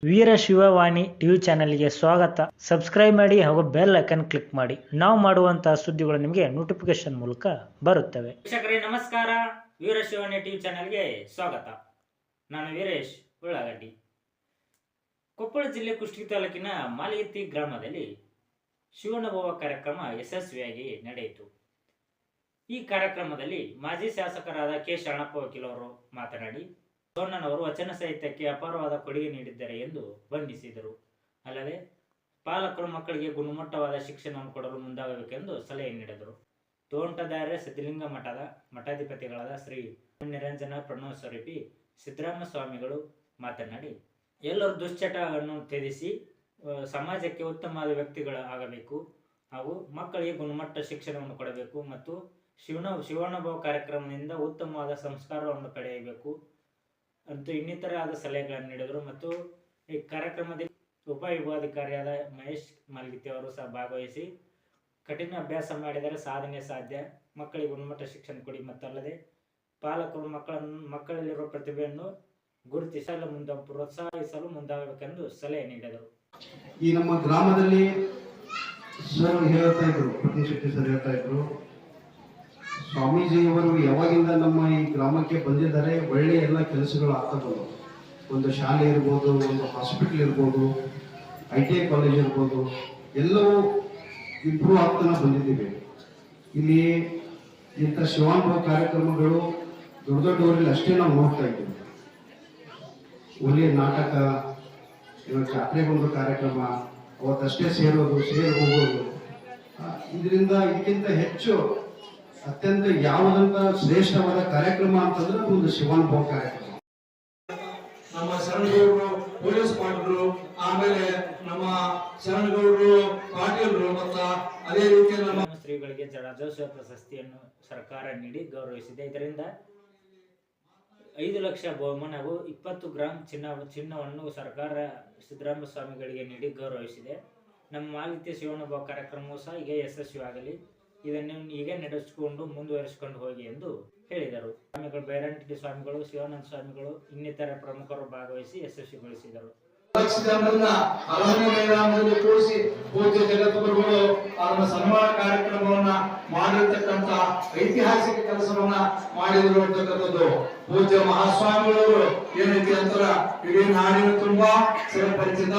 ವೀರಶಿವವಾಣಿ TV ಚಾನೆಲ್ಗೆ ಸ್ವಾಗತ. Subscribe ಮಾಡಿ ಹಾಗೂ ಬೆಲ್ ಐಕನ್ ಕ್ಲಿಕ್ ಮಾಡಿ. ನಾವು ಮಾಡುವಂತಹ ಸುದ್ದಿಗಳು ನಿಮಗೆ ನೋಟಿಫಿಕೇಶನ್ ಮೂಲಕ ಬರುತ್ತವೆ. ವೀಕ್ಷಕರೇ ನಮಸ್ಕಾರ, ವೀರಶಿವವಾಣಿ ಟಿವಿ ಚಾನೆಲ್ಗೆ ಸ್ವಾಗತ. ನಾನು ವೀರೇಶ್ ಉಳ್ಳಾಗಡ್ಡಿ. ಕೊಪ್ಪಳ ಜಿಲ್ಲೆ ಕುಷ್ಟಗಿ ತಾಲೂಕಿನ ಮಾಲಿಗೆತ್ತಿ ಗ್ರಾಮದಲ್ಲಿ ಶಿವನಭವ ಕಾರ್ಯಕ್ರಮ ಯಶಸ್ವಿಯಾಗಿ ನಡೆಯಿತು. ಈ ಕಾರ್ಯಕ್ರಮದಲ್ಲಿ ಮಾಜಿ ಶಾಸಕರಾದ ಕೆ ಶರಣಪ್ಪ ವಕೀಲ್ ಅವರು ಮಾತನಾಡಿ, ಸೋಣ್ಣನವರು ವಚನ ಸಾಹಿತ್ಯಕ್ಕೆ ಅಪಾರವಾದ ಕೊಡುಗೆ ನೀಡಿದ್ದಾರೆ ಎಂದು ಬಣ್ಣಿಸಿದರು. ಅಲ್ಲದೆ ಪಾಲಕರು ಮಕ್ಕಳಿಗೆ ಗುಣಮಟ್ಟವಾದ ಶಿಕ್ಷಣವನ್ನು ಕೊಡಲು ಮುಂದಾಗಬೇಕೆಂದು ಸಲಹೆ ನೀಡಿದರು. ತೋಂಟದಾರ್ಯ ಸಿದ್ಧಲಿಂಗ ಮಠದ ಮಠಾಧಿಪತಿಗಳಾದ ಶ್ರೀ ನಿರಂಜನ ಪ್ರಣವ ಸ್ವರೂಪಿ ಸಿದ್ದರಾಮ ಸ್ವಾಮಿಗಳು ಮಾತನಾಡಿ, ಎಲ್ಲರೂ ದುಶ್ಚಟವನ್ನು ತ್ಯಜಿಸಿ ಸಮಾಜಕ್ಕೆ ಉತ್ತಮವಾದ ವ್ಯಕ್ತಿಗಳು ಆಗಬೇಕು ಹಾಗೂ ಮಕ್ಕಳಿಗೆ ಗುಣಮಟ್ಟ ಶಿಕ್ಷಣವನ್ನು ಕೊಡಬೇಕು ಮತ್ತು ಶಿವನಭವ ಕಾರ್ಯಕ್ರಮದಿಂದ ಉತ್ತಮವಾದ ಸಂಸ್ಕಾರವನ್ನು ಪಡೆಯಬೇಕು ಅಂತೂ ಇನ್ನಿತರಾದ ಸಲಹೆಗಳನ್ನು ನೀಡಿದರು. ಮತ್ತು ಈ ಕಾರ್ಯಕ್ರಮದಲ್ಲಿ ಉಪವಿಭಾಗಾಧಿಕಾರಿಯಾದ ಮಹೇಶ್ ಮಾಲ್ಗಿತ್ತಿ ಅವರು ಸಹ ಭಾಗವಹಿಸಿ, ಕಠಿಣ ಅಭ್ಯಾಸ ಮಾಡಿದರೆ ಸಾಧನೆ ಸಾಧ್ಯ, ಮಕ್ಕಳಿಗೆ ಗುಣಮಟ್ಟ ಶಿಕ್ಷಣ ಕೊಡಿ ಮತ್ತಲ್ಲದೆ ಪಾಲಕರು ಮಕ್ಕಳಲ್ಲಿರುವ ಪ್ರತಿಭೆಯನ್ನು ಗುರುತಿಸಲು ಪ್ರೋತ್ಸಾಹಿಸಲು ಮುಂದಾಗಬೇಕೆಂದು ಸಲಹೆ ನೀಡಿದರು. ಈ ನಮ್ಮ ಗ್ರಾಮದಲ್ಲಿ ಸರ್ ಹೇಳ್ತಾ ಇದ್ರು, ಪಟ್ನಿ ಶೆಟ್ಟಿ ಸರ್ ಹೇಳ್ತಾ ಇದ್ರು, ಸ್ವಾಮೀಜಿಯವರು ಯಾವಾಗಿಂದ ನಮ್ಮ ಈ ಗ್ರಾಮಕ್ಕೆ ಬಂದಿದ್ದಾರೆ ಒಳ್ಳೆಯ ಎಲ್ಲ ಕೆಲಸಗಳು ಆಗ್ತಾ ಬಂದವು. ಒಂದು ಶಾಲೆ ಇರ್ಬೋದು, ಒಂದು ಹಾಸ್ಪಿಟಲ್ ಇರ್ಬೋದು, ITI ಕಾಲೇಜ್ ಇರ್ಬೋದು, ಎಲ್ಲವೂ ಇಂಪ್ರೂವ್ ಆಗ್ತಾನೆ ಬಂದಿದ್ದೀವಿ. ಇಲ್ಲಿ ಇಂಥ ಶಿವಾನುಭವ ಕಾರ್ಯಕ್ರಮಗಳು ದೊಡ್ಡ ದೊಡ್ಡವರಲ್ಲಿ ಅಷ್ಟೇ ನಾವು ನೋಡ್ತಾ ಇದ್ದೀವಿ. ಒಳ್ಳೆಯ ನಾಟಕ, ಜಾತ್ರೆಗೊಂದು ಕಾರ್ಯಕ್ರಮ, ಅವತ್ತಷ್ಟೇ ಸೇರಿ ಹೋಗೋದು, ಇದರಿಂದ ಇದಕ್ಕಿಂತ ಹೆಚ್ಚು ಅತ್ಯಂತ ಯಾವುದಂತ ಶ್ರೇಷ್ಠವಾದ ಕಾರ್ಯಕ್ರಮ ಅಂತಂದ್ರೆ ಒಂದು ಶಿವಾನುಭವ ಕಾರ್ಯಕ್ರಮ. ನಮ್ಮ ಶರಣಗೌಡರು ಪೊಲೀಸ್ ಪಾಟೀಲರು, ಆಮೇಲೆ ನಮ್ಮ ಶರಣಗೌಡರು ಪಾಟೀಲರು ಮತ್ತು ಅದೇ ರೀತಿ ನಮ್ಮ ಶ್ರೀಗಳಿಗೆ ರಾಜ್ಯೋತ್ಸವ ಪ್ರಶಸ್ತಿಯನ್ನು ಸರ್ಕಾರ ನೀಡಿ ಗೌರವಿಸಿದೆ. ಇದರಿಂದ 5 ಲಕ್ಷ ಬಹುಮಾನ ಹಾಗೂ 20 ಗ್ರಾಂ ಚಿನ್ನವನ್ನು ಸರ್ಕಾರ ಸಿದ್ದರಾಮ ಸ್ವಾಮಿಗಳಿಗೆ ನೀಡಿ ಗೌರವಿಸಿದೆ. ನಮ್ಮ ಮಾಲಿತ್ಯ ಶಿವನಭವ ಕಾರ್ಯಕ್ರಮವೂ ಸಹ ಈಗ ಯಶಸ್ವಿಯಾಗಲಿ, ಇದನ್ನು ಹೀಗೆ ನಡೆಸಿಕೊಂಡು ಮುಂದುವರಿಸಿಕೊಂಡು ಹೋಗಿ ಎಂದು ಹೇಳಿದರು. ಸ್ವಾಮಿಗಳು ಬೈರಂಟಿ ಸ್ವಾಮಿಗಳು, ಶಿವಾನಂದ ಸ್ವಾಮಿಗಳು ಇನ್ನಿತರ ಪ್ರಮುಖರು ಭಾಗವಹಿಸಿ ಯಶಸ್ವಿಗೊಳಿಸಿದರು. ಅರಮನೆ ಮೈದಾನದಲ್ಲಿ ಕೂರಿಸಿ ಪೂಜ್ಯ ಜಗದ್ಗುರುಗಳು ಅವರ ಸನ್ಮಾನ ಕಾರ್ಯಕ್ರಮವನ್ನ ಮಾಡಿರ್ತಕ್ಕಂಥ ಐತಿಹಾಸಿಕ ಕೆಲಸವನ್ನ ಮಾಡಿದ್ರು ಅಂತಕ್ಕಂಥದ್ದು ಪೂಜ್ಯ ಮಹಾಸ್ವಾಮಿಗಳವರು ಏನೈತಿ ಅಂತರ ಇಡೀ ನಾಡಿನ ತುಂಬಾ ಚಿರಪರಿಚಿತ.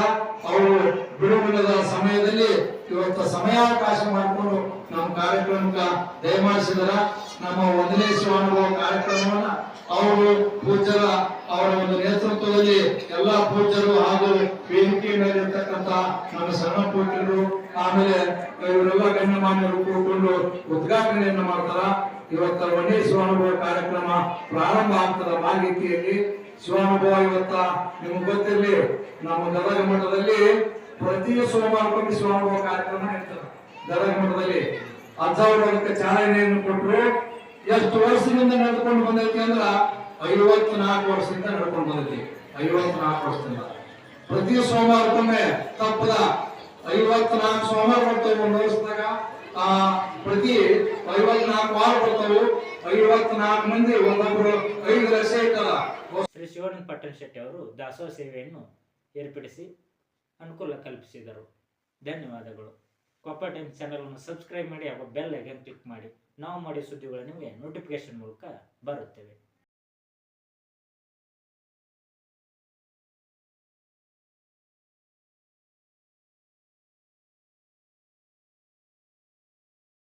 ಅವರು ಬಿಡುವಿಲ್ಲದ ಸಮಯದಲ್ಲಿ ಇವತ್ತು ಸಮಯಾವಕಾಶ ಮಾಡಿಕೊಂಡು ನಮ್ಮ ಕಾರ್ಯಕ್ರಮಕ್ಕೆ ದಯಮಾಡಿಸಿದರ. ನಮ್ಮ 1ನೇ ಶಿವಾನುಭವ ಕಾರ್ಯಕ್ರಮವನ್ನ ಅವರು ಪೂಜ್ಯರ ಅವರ ಒಂದು ನೇತೃತ್ವದಲ್ಲಿ ಎಲ್ಲಾ ಪೂಜ್ಯರು ಹಾಗೂ ವೇದಿಕೆ ಮೇಲೆ ಇರ್ತಕ್ಕಂಥ ನಮ್ಮ ಸಣ್ಣ ಪೂಜ್ಯರು ಆಮೇಲೆ ಇವರೆಲ್ಲ ಗಣ್ಯಮಾನ್ಯರು ಕೂತ್ಕೊಂಡು ಉದ್ಘಾಟನೆಯನ್ನ ಮಾಡ್ತಾರ. ಇವತ್ತ 1ನೇ ಶಿವಾನುಭವ ಕಾರ್ಯಕ್ರಮ ಪ್ರಾರಂಭ ಆಗ್ತದ. ಮಾಲಿಗೆತ್ತಿಯಲ್ಲಿ ಶಿವಾನುಭವ ಇವತ್ತ ನಿಮ್ಗೆ ಗೊತ್ತಿರಲಿ, ನಮ್ಮ ಗದಗ ಮಠದಲ್ಲಿ ಪ್ರತಿ ಸೋಮವಾರಕ್ಕೊಮ್ಮೆ ಶಿವಾನುಭವ ಕಾರ್ಯಕ್ರಮ ಇರ್ತದೆ. ಗದಗ ಮಠದಲ್ಲಿ ಅಜ್ಜವರು ಅದಕ್ಕೆ ಚಾಲನೆಯನ್ನು ಕೊಟ್ಟರು. ಎಷ್ಟು ವರ್ಷದಿಂದ ನಡೆದುಕೊಂಡು ಬಂದೈತಿ ಅಂದ್ರ 54 ವರ್ಷದಿಂದ ನಡ್ಕೊಂಡು ಬಂದೈತಿ. 54 ವರ್ಷದಿಂದ ಪ್ರತಿ ಸೋಮವಾರಕ್ಕೊಮ್ಮೆ ತಪ್ಪದ 54 ಸೋಮವಾರ ಬರ್ತವೆ. ಒಂದು ವರ್ಷದಾಗ ಪ್ರತಿ 54 ವಾರ ಬರ್ತವೆ. 54 ಮಂದಿ ಒಂದೊಬ್ರು 5 ಲಕ್ಷ ಇಟ್ಟಲ್ಲ. ಶ್ರೀ ಶಿವಾನಂದ ಪಟ್ಟಣ ಶೆಟ್ಟಿ ಅವರು ದಾಸೋಹ ಸೇವೆಯನ್ನು ಏರ್ಪಡಿಸಿ ಅನುಕೂಲ ಕಲ್ಪಿಸಿದರು. ಧನ್ಯವಾದಗಳು. ಕೊಪ್ಪ ಟೈಮ್ ಚಾನೆಲ್ ಅನ್ನು ಸಬ್ಸ್ಕ್ರೈಬ್ ಮಾಡಿ ಹಾಗೂ ಬೆಲ್ ಐಕಾನ್ ಕ್ಲಿಕ್ ಮಾಡಿ. ನಾವು ಮಾಡಿದ ಸುದ್ದಿಗಳು ನಿಮಗೆ ನೋಟಿಫಿಕೇಶನ್ ಮೂಲಕ ಬರುತ್ತವೆ.